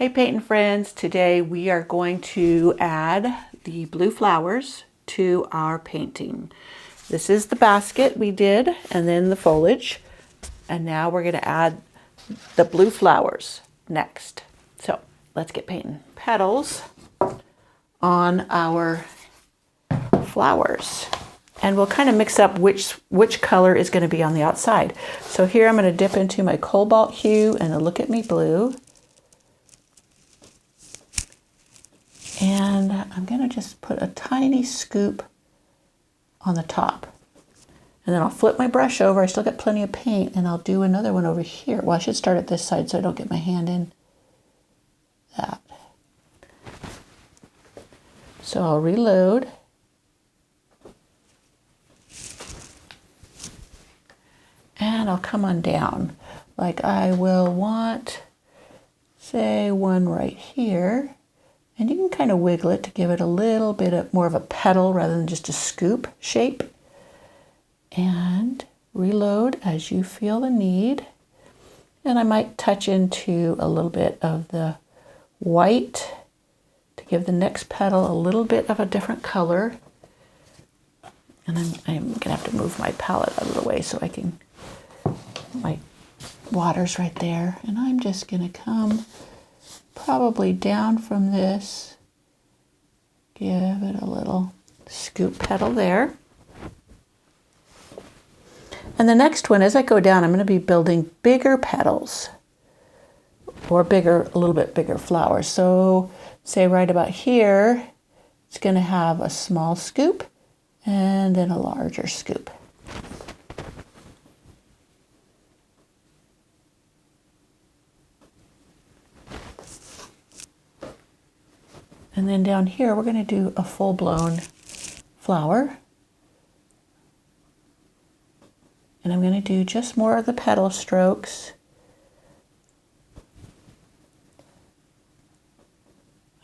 Hey painting friends, today we are going to add the blue flowers to our painting. This is the basket we did and then the foliage, and now we're going to add the blue flowers next. So let's get painting. Petals on our flowers, and we'll kind of mix up which color is going to be on the outside. So here I'm going to dip into my cobalt hue and a Look at Me blue. And I'm going to just put a tiny scoop on the top. And then I'll flip my brush over. I still got plenty of paint, and I'll do another one over here. Well, I should start at this side so I don't get my hand in that. So I'll reload. And I'll come on down. Like I will want, say, one right here. And you can kind of wiggle it to give it a little bit more of a petal rather than just a scoop shape. And reload as you feel the need. And I might touch into a little bit of the white to give the next petal a little bit of a different color. And I'm going to have to move my palette out of the way so I can, my water's right there. And I'm just going to come probably down from this, give it a little scoop petal there. And the next one, as I go down, I'm going to be building bigger petals or a little bit bigger flowers. So say right about here, it's going to have a small scoop and then a larger scoop. And then down here, we're going to do a full-blown flower. And I'm going to do just more of the petal strokes.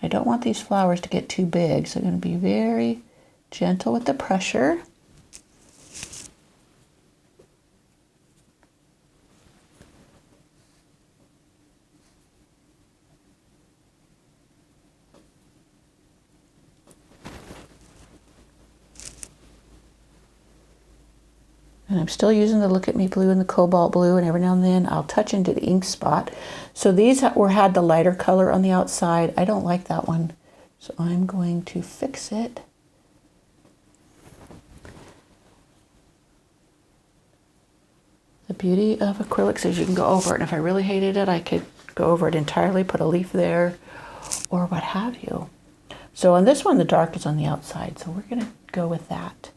I don't want these flowers to get too big, so I'm going to be very gentle with the pressure. And I'm still using the Look at Me blue and the cobalt blue, and every now and then I'll touch into the ink spot. So these had the lighter color on the outside. I don't like that one, so I'm going to fix it. The beauty of acrylics is you can go over it, and if I really hated it, I could go over it entirely, put a leaf there, or what have you. So on this one, the dark is on the outside, so we're going to go with that.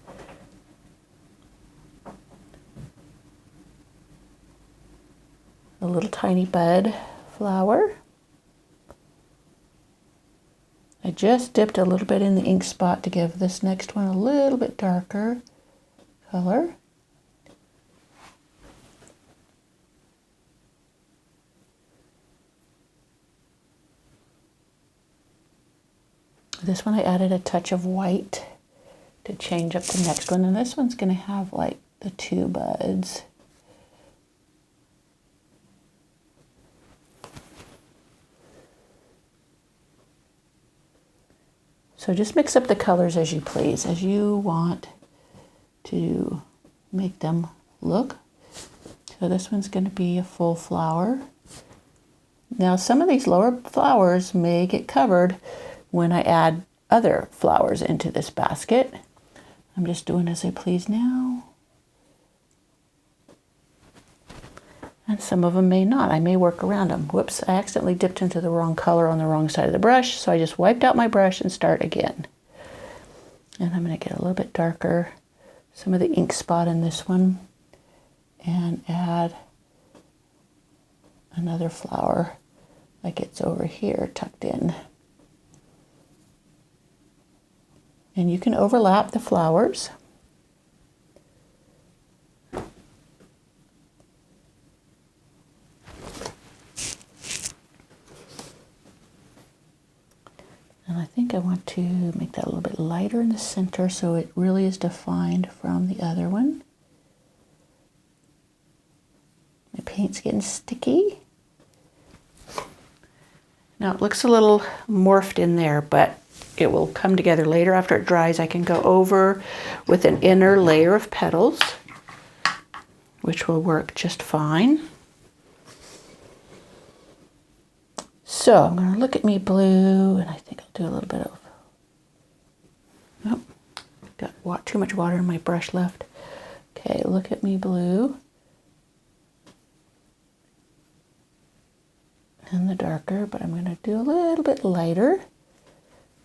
A little tiny bud flower. I just dipped a little bit in the ink spot to give this next one a little bit darker color. This one I added a touch of white to change up the next one, and this one's going to have like the two buds. So just mix up the colors as you please, as you want to make them look. So this one's going to be a full flower. Now some of these lower flowers may get covered when I add other flowers into this basket. I'm just doing as I please now. And some of them may not. I may work around them. Whoops, I accidentally dipped into the wrong color on the wrong side of the brush, so I just wiped out my brush and start again. And I'm going to get a little bit darker, some of the ink spot in this one, and add another flower like it's over here tucked in. And you can overlap the flowers. And I think I want to make that a little bit lighter in the center so it really is defined from the other one. My paint's getting sticky. Now it looks a little morphed in there, but it will come together later after it dries. I can go over with an inner layer of petals, which will work just fine. So I'm going to look at me blue, and I think I'll do a little bit of, oh, got too much water in my brush left. Okay, look at me blue. And the darker, but I'm going to do a little bit lighter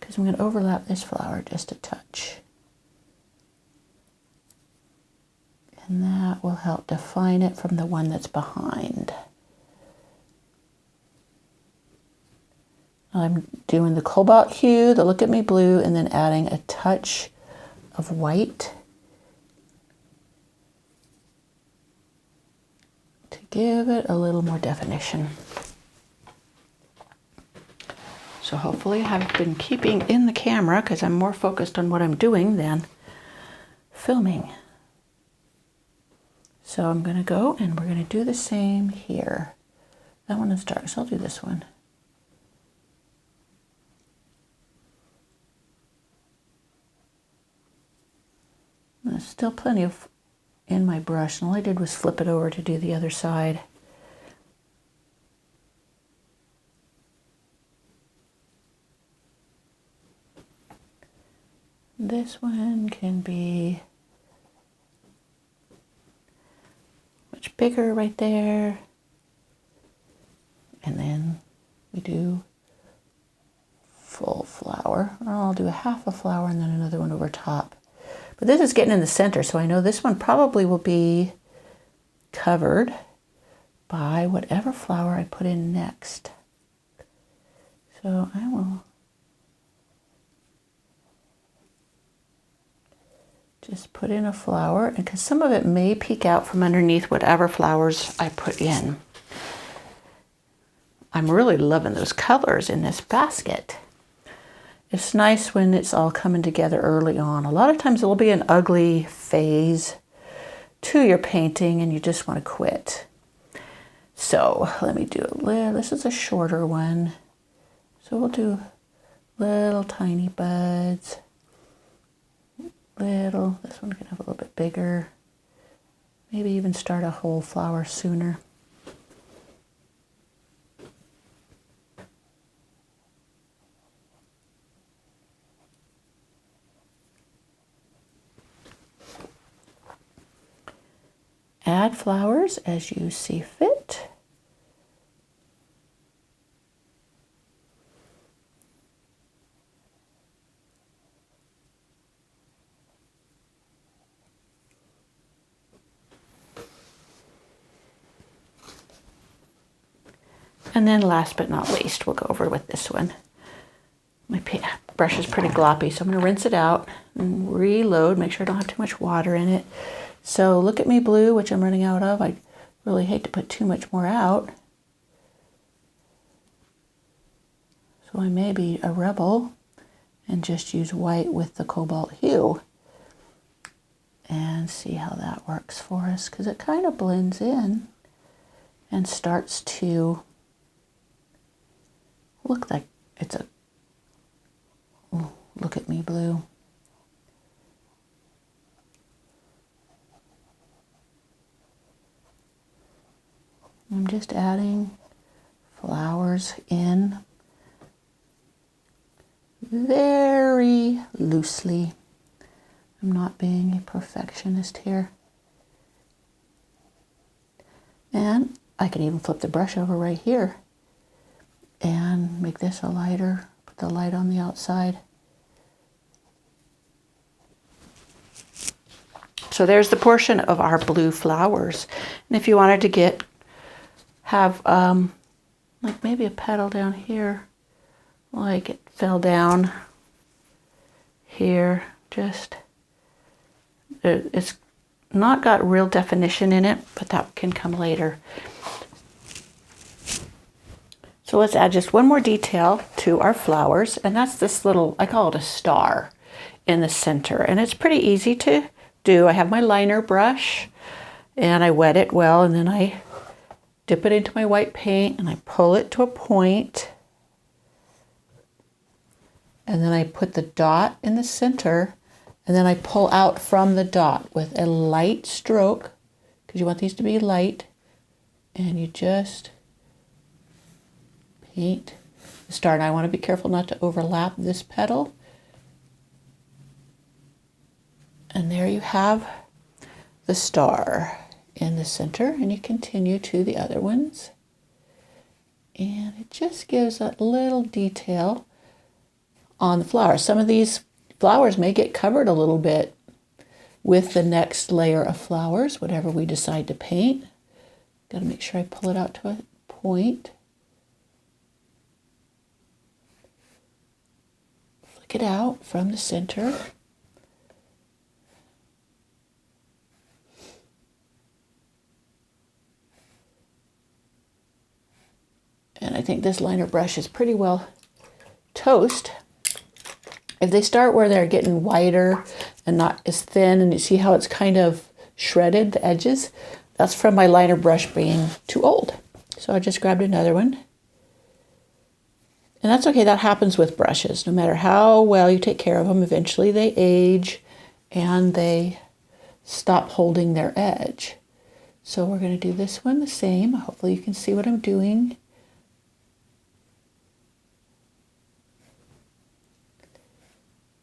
because I'm going to overlap this flower just a touch. And that will help define it from the one that's behind. I'm doing the cobalt hue, the look at me blue, and then adding a touch of white to give it a little more definition. So hopefully I've been keeping in the camera because I'm more focused on what I'm doing than filming. So I'm going to go and we're going to do the same here. That one is dark, so I'll do this one. There's still plenty of in my brush, and all I did was flip it over to do the other side. This one can be much bigger right there. And then we do full flower. I'll do a half a flower and then another one over top. But this is getting in the center, so I know this one probably will be covered by whatever flower I put in next. So I will just put in a flower, and because some of it may peek out from underneath whatever flowers I put in. I'm really loving those colors in this basket. It's nice when it's all coming together early on. A lot of times there will be an ugly phase to your painting and you just want to quit. So let me do a little, this is a shorter one. So we'll do little tiny buds. Little, this one can have a little bit bigger. Maybe even start a whole flower sooner. Add flowers as you see fit. And then last but not least, we'll go over with this one. My brush is pretty gloppy, so I'm going to rinse it out and reload, make sure I don't have too much water in it. So look at me blue, which I'm running out of. I really hate to put too much more out. So I may be a rebel and just use white with the cobalt hue. And see how that works for us, because it kind of blends in and starts to look like it's a, oh, look at me blue. I'm just adding flowers in very loosely. I'm not being a perfectionist here. And I could even flip the brush over right here and make this a lighter, put the light on the outside. So there's the portion of our blue flowers. And if you wanted to have like maybe a petal down here, like it fell down here, just, it's not got real definition in it, but that can come later. So let's add just one more detail to our flowers, and that's this little, I call it a star in the center, and it's pretty easy to do. I have my liner brush and I wet it well, and then I dip it into my white paint and I pull it to a point and then I put the dot in the center, and then I pull out from the dot with a light stroke, because you want these to be light, and you just paint the star. And I want to be careful not to overlap this petal. And there you have the star in the center, and you continue to the other ones. And it just gives a little detail on the flower. Some of these flowers may get covered a little bit with the next layer of flowers, whatever we decide to paint. Got to make sure I pull it out to a point. Flick it out from the center. And I think this liner brush is pretty well toast. If they start where they're getting wider and not as thin, and you see how it's kind of shredded, the edges, that's from my liner brush being too old. So I just grabbed another one. And that's okay, that happens with brushes. No matter how well you take care of them, eventually they age and they stop holding their edge. So we're going to do this one the same. Hopefully you can see what I'm doing.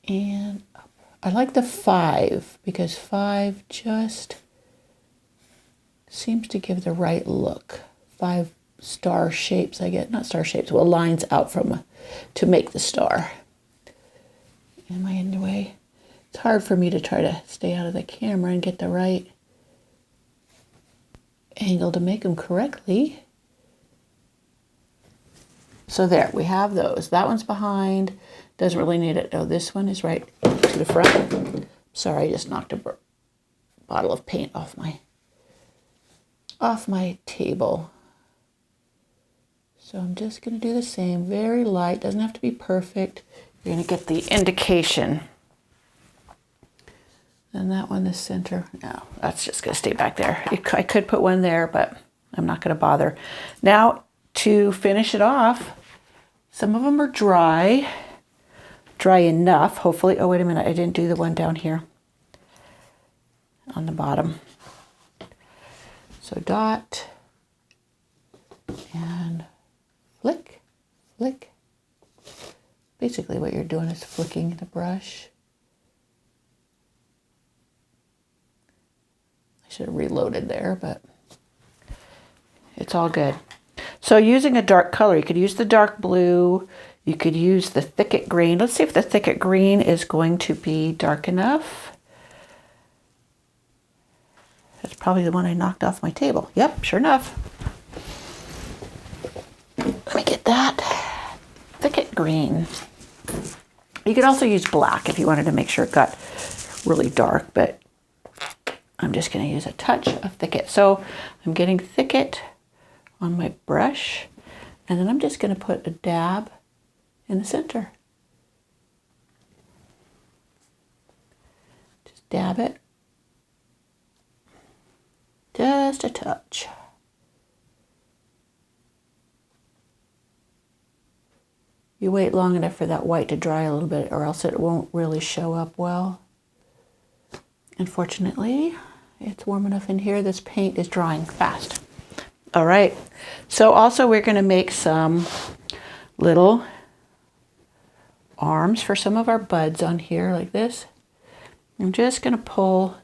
And I like the 5 because 5 just seems to give the right look. 5 star shapes, I get, not star shapes, well, lines out from to make the star. Am I in the way? It's hard for me to try to stay out of the camera and get the right angle to make them correctly. So there, we have those. That one's behind. Doesn't really need it. Oh, this one is right to the front. Sorry, I just knocked a bottle of paint off my table. So I'm just going to do the same. Very light. Doesn't have to be perfect. You're going to get the indication. And that one, the center. No, that's just going to stay back there. I could put one there, but I'm not going to bother. Now, to finish it off, some of them are dry. Dry enough, hopefully. Oh, wait a minute. I didn't do the one down here on the bottom. So dot and flick, flick. Basically what you're doing is flicking the brush. I should have reloaded there, but it's all good. So using a dark color, you could use the dark blue. You could use the thicket green. Let's see if the thicket green is going to be dark enough. That's probably the one I knocked off my table. Yep, sure enough. Let me get that. Thicket green. You could also use black if you wanted to make sure it got really dark, but I'm just going to use a touch of thicket. So I'm getting thicket on my brush, and then I'm just going to put a dab in the center. Just dab it. Just a touch. You wait long enough for that white to dry a little bit, or else it won't really show up well. Unfortunately, it's warm enough in here. This paint is drying fast. All right. So also we're going to make some little arms for some of our buds on here like this. I'm just going to pull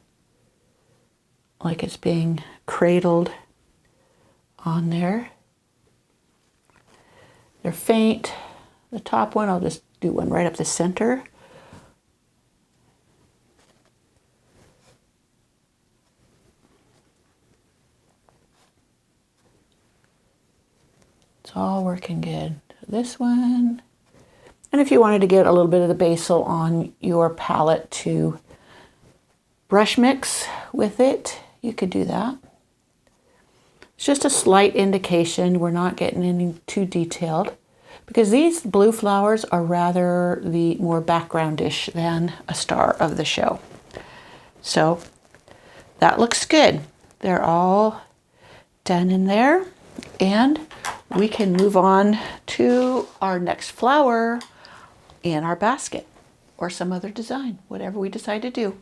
like it's being cradled on there. They're faint. The top one, I'll just do one right up the center. It's all working good. This one. And if you wanted to get a little bit of the basil on your palette to brush mix with it, you could do that. It's just a slight indication. We're not getting any too detailed because these blue flowers are rather the more backgroundish than a star of the show. So that looks good. They're all done in there, and we can move on to our next flower in our basket or some other design, whatever we decide to do.